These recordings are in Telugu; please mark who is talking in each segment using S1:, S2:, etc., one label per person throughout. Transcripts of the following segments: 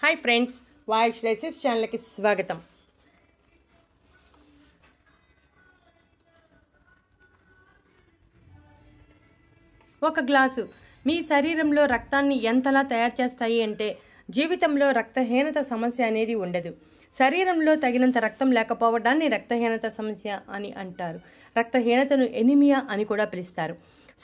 S1: हाई फ्रेंड्स वाइश रेसिप्स चैनल की स्वागतम। ఒక గ్లాసు మీ శరీరంలో రక్తాన్ని ఎంతలా తయారు చేస్తాయి అంటే జీవితంలో రక్తహీనత సమస్య అనేది ఉండదు। శరీరంలో తగినంత రక్తం లేకపోవడాన్ని రక్తహీనత సమస్య అని అంటారు। రక్తహీనతను ఎనిమియా అని కూడా పిలుస్తారు।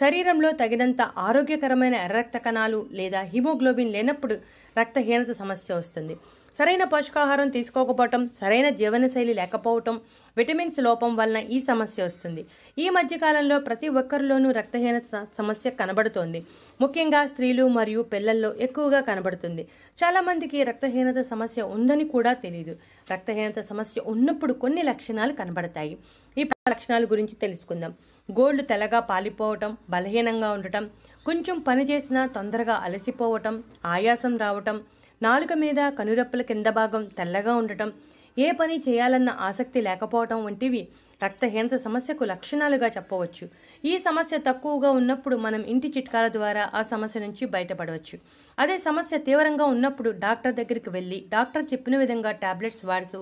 S1: శరీరంలో తగినంత ఆరోగ్యకరమైన ఎర్ర రక్త కణాలు లేదా హిమోగ్లోబిన్ లేనప్పుడు రక్తహీనత సమస్య వస్తుంది। సరైన పోషకాహారం తీసుకోకపోవటం, సరైన జీవనశైలి లేకపోవటం, విటమిన్స్ లోపం వలన ఈ సమస్య వస్తుంది। ఈ మధ్య కాలంలో ప్రతి ఒక్కరిలోనూ రక్తహీనత సమస్య కనబడుతోంది। ముఖ్యంగా స్త్రీలు మరియు పిల్లల్లో ఎక్కువగా కనబడుతుంది। చాలా మందికి రక్తహీనత సమస్య ఉందని కూడా తెలియదు। రక్తహీనత సమస్య ఉన్నప్పుడు కొన్ని లక్షణాలు కనబడతాయి। ఈ లక్షణాల గురించి తెలుసుకుందాం। గోళ్లు తెల్లగా పాలిపోవటం, బలహీనంగా ఉండటం, కొంచెం పని చేసినా తొందరగా అలసిపోవటం, ఆయాసం రావటం, నాలుక మీద కనురెప్పల కింద భాగం తెల్లగా ఉండటం, ఏ పని చేయాలన్న ఆసక్తి లేకపోవటం వంటివి రక్తహీనత సమస్యకు లక్షణాలుగా చెప్పవచ్చు। ఈ సమస్య తక్కువగా ఉన్నప్పుడు మనం ఇంటి చిట్కాల ద్వారా ఆ సమస్య నుంచి బయటపడవచ్చు। అదే సమస్య తీవ్రంగా ఉన్నప్పుడు డాక్టర్ దగ్గరికి వెళ్లి డాక్టర్ చెప్పిన విధంగా టాబ్లెట్స్ వాడుతూ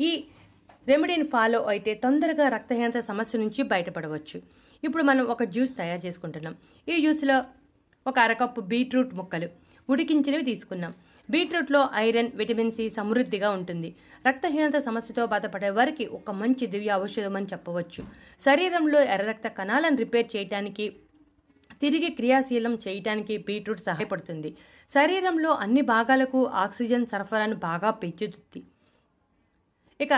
S1: ఈ రెమెడీని ఫాలో అయితే తొందరగా రక్తహీనత సమస్య నుంచి బయటపడవచ్చు। ఇప్పుడు మనం ఒక జ్యూస్ తయారు చేసుకుంటున్నాం। ఈ జ్యూస్లో ఒక అరకప్పు బీట్రూట్ ముక్కలు ఉడికించినవి తీసుకున్నాం। బీట్రూట్లో ఐరన్, విటమిన్ సి సమృద్ధిగా ఉంటుంది। రక్తహీనత సమస్యతో బాధపడే వారికి ఒక మంచి దివ్య ఔషధం అని చెప్పవచ్చు। శరీరంలో ఎర్ర రక్త కణాలను రిపేర్ చేయడానికి, తిరిగి క్రియాశీలం చేయడానికి బీట్రూట్ సహాయపడుతుంది। శరీరంలో అన్ని భాగాలకు ఆక్సిజన్ సరఫరాను బాగా పెంచుతుంది। ఇక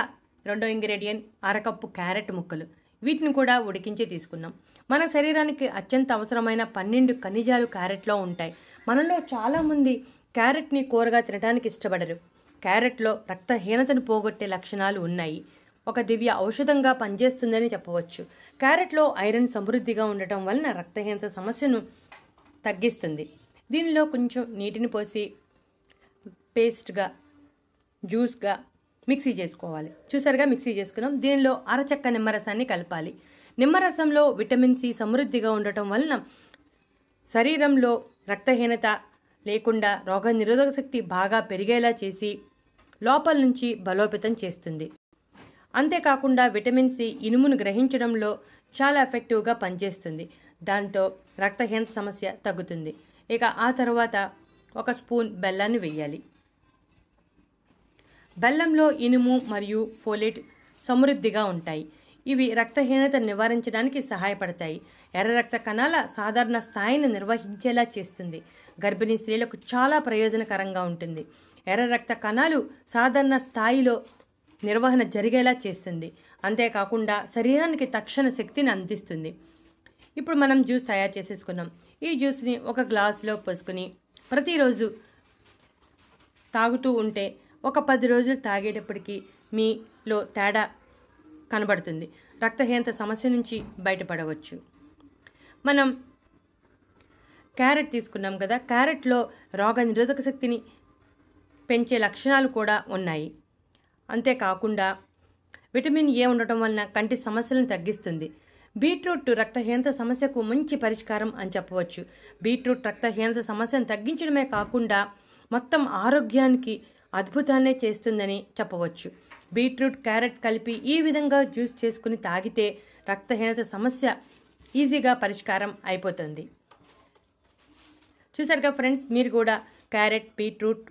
S1: రెండో ఇంగ్రీడియంట్ అరకప్పు క్యారెట్ ముక్కలు, వీటిని కూడా ఉడికించి తీసుకున్నాం। మన శరీరానికి అత్యంత అవసరమైన 12 ఖనిజాలు క్యారెట్లో ఉంటాయి। మనలో చాలామంది క్యారెట్ని కూరగా తినడానికి ఇష్టపడరు। క్యారెట్లో రక్తహీనతను పోగొట్టే లక్షణాలు ఉన్నాయి। ఒక దివ్య ఔషధంగా పనిచేస్తుందని చెప్పవచ్చు। క్యారెట్లో ఐరన్ సమృద్ధిగా ఉండటం వలన రక్తహీనత సమస్యను తగ్గిస్తుంది। దీనిలో కొంచెం నీటిని పోసి పేస్ట్గా, జ్యూస్గా మిక్సీ చేసుకోవాలి। చూసారుగా మిక్సీ చేసుకున్నాం। దీనిలో అరచెక్క నిమ్మరసాన్ని కలపాలి। నిమ్మరసంలో విటమిన్ సి సమృద్ధిగా ఉండటం వలన శరీరంలో రక్తహీనత లేకుండా రోగ నిరోధక శక్తి బాగా పెరిగేలా చేసి లోపల నుంచి బలోపేతం చేస్తుంది। అంతేకాకుండా విటమిన్ సి ఇనుమును గ్రహించడంలో చాలా ఎఫెక్టివ్గా పనిచేస్తుంది। దాంతో రక్తహీనత సమస్య తగ్గుతుంది। ఇక ఆ తర్వాత ఒక స్పూన్ బెల్లాన్ని వేయాలి। బెల్లంలో ఇనుము మరియు ఫోలేట్ సమృద్ధిగా ఉంటాయి। ఇవి రక్తహీనత నివారించడానికి సహాయపడతాయి। ఎర్ర రక్త కణాల సాధారణ స్థాయిని నిర్వహించేలా చేస్తుంది। గర్భిణీ స్త్రీలకు చాలా ప్రయోజనకరంగా ఉంటుంది। ఎర్ర రక్త కణాలు సాధారణ స్థాయిలో నిర్వహణ జరిగేలా చేస్తుంది। అంతేకాకుండా శరీరానికి తక్షణ శక్తిని అందిస్తుంది। ఇప్పుడు మనం జ్యూస్ తయారు చేసేసుకున్నాం। ఈ జ్యూస్ని ఒక గ్లాసులో పోసుకుని ప్రతిరోజు తాగుతూ ఉంటే ఒక 10 రోజులు తాగేటప్పటికి మీలో తేడా కనబడుతుంది। రక్తహీనత సమస్య నుంచి బయటపడవచ్చు। మనం క్యారెట్ తీసుకున్నాం కదా, క్యారెట్లో రోగ నిరోధక శక్తిని పెంచే లక్షణాలు కూడా ఉన్నాయి। అంతేకాకుండా విటమిన్ ఏ ఉండటం వలన కంటి సమస్యలను తగ్గిస్తుంది। బీట్రూట్ రక్తహీనత సమస్యకు మంచి పరిష్కారం అని చెప్పవచ్చు। బీట్రూట్ రక్తహీనత సమస్యను తగ్గించడమే కాకుండా మొత్తం ఆరోగ్యానికి అద్భుతాన్నే చేస్తుందని చెప్పవచ్చు। బీట్రూట్, క్యారెట్ కలిపి ఈ విధంగా జ్యూస్ చేసుకుని తాగితే రక్తహీనత సమస్య ఈజీగా పరిష్కారం అయిపోతుంది। చూసారుగా ఫ్రెండ్స్, మీరు కూడా క్యారెట్, బీట్రూట్,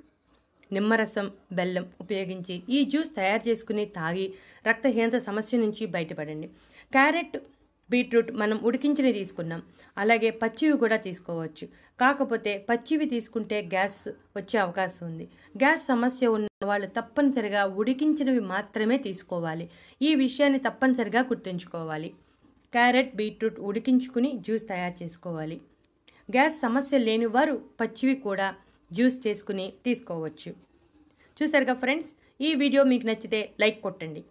S1: నిమ్మరసం, బెల్లం ఉపయోగించి ఈ జ్యూస్ తయారు చేసుకుని తాగి రక్తహీనత సమస్య నుంచి బయటపడండి। క్యారెట్, బీట్రూట్ మనం ఉడికించినవి తీసుకున్నాం, అలాగే పచ్చివి కూడా తీసుకోవచ్చు। కాకపోతే పచ్చివి తీసుకుంటే గ్యాస్ వచ్చే అవకాశం ఉంది। గ్యాస్ సమస్య ఉన్న వాళ్ళు తప్పనిసరిగా ఉడికించినవి మాత్రమే తీసుకోవాలి। ఈ విషయాన్ని తప్పనిసరిగా గుర్తుంచుకోవాలి। క్యారెట్, బీట్రూట్ ఉడికించుకుని జ్యూస్ తయారు చేసుకోవాలి। గ్యాస్ సమస్య లేని వారు పచ్చివి కూడా జ్యూస్ చేసుకుని తీసుకోవచ్చు। చూసారుగా ఫ్రెండ్స్, ఈ వీడియో మీకు నచ్చితే లైక్ కొట్టండి।